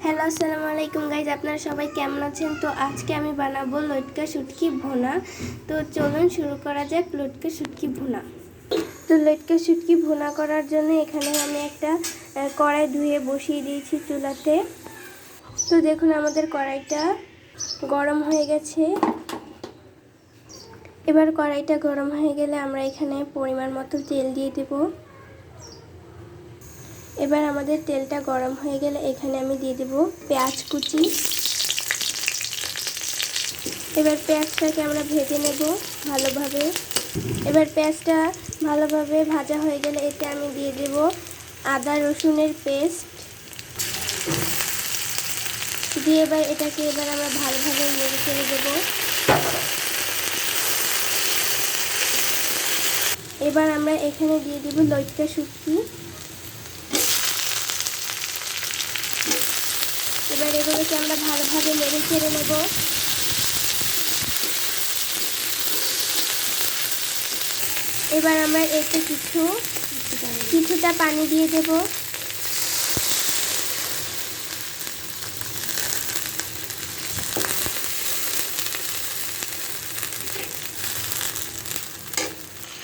Hello আসসালামু আলাইকুম guys, আপনারা সবাই কেমন আছেন? তো আজকে আমি বানাবো লটকা শুটকি ভুনা। তো চলুন শুরু করা যাক লটকা শুটকি ভুনা। তো লটকা শুটকি ভুনা করার জন্য এখানে আমি একটা কড়াই ধুয়ে বসিয়ে দিয়েছি চুলাতে। তো দেখুন আমাদের কড়াইটা গরম হয়ে গেছে। এবার কড়াইটা গরম হয়ে গেলে আমরা এখানে পরিমাণ মতো তেল দিয়ে দেব। এবার আমাদের তেলটা গরম হয়ে গেলে এখানে আমি দিয়ে দেব পেঁয়াজ কুচি। এবার পেঁয়াজটাকে আমরা ভেজে নেব ভালোভাবে। এবার পেঁয়াজটা ভালোভাবে ভাজা হয়ে গেলে এতে আমি দিয়ে দেব আদা রসুনের পেস্ট দিয়ে এবার এটাকে আমরা ভালোভাবে নেড়ে চেড়ে দেব। এবার আমরা এখানে দিয়ে দেব লটকা শুটকি। এবার এগুলোকে আমরা ভালোভাবে নেড়ে চেড়ে নেব। এবার আমরা এতে কিছুটা পানি দিয়ে দেব।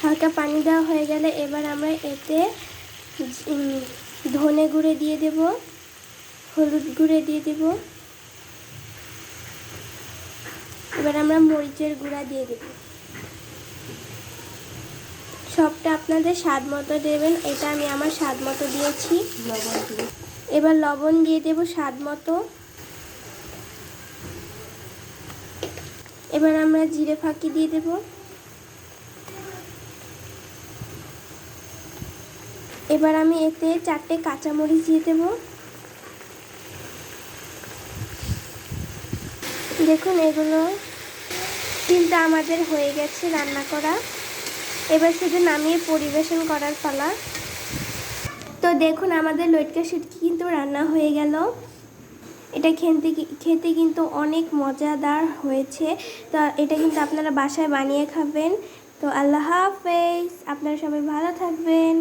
হালকা পানি দেওয়া হয়ে গেলে এবার আমরা এতে ধনে গুঁড়ো দিয়ে দেব, হলুদ গুঁড়ো দিয়ে দেব। এবার আমরা মরিচের গুঁড়া দিয়ে দেব। সবটা আপনাদের স্বাদ মতো দেবেন, এটা আমি আমার স্বাদ মতো দিয়েছি। এবার লবণ দিয়ে দেব স্বাদ মতো। এবার আমরা জিরে ফাঁকি দিয়ে দেব। এবার আমি এতে 4টে কাঁচামরিচ দিয়ে দেব। দেখুন এগুলো কিন্তু আমাদের হয়ে গেছে রান্না করা। এবার শুধু নামিয়ে পরিবেশন করার পালা। তো দেখুন আমাদের লটকা শুটকি কিন্তু রান্না হয়ে গেল। এটা খেতে কিন্তু অনেক মজাদার হয়েছে। তো এটা কিন্তু আপনারা বাসায় বানিয়ে খাবেন। তো আল্লাহ হাফেজ, আপনারা সবাই ভালো থাকবেন।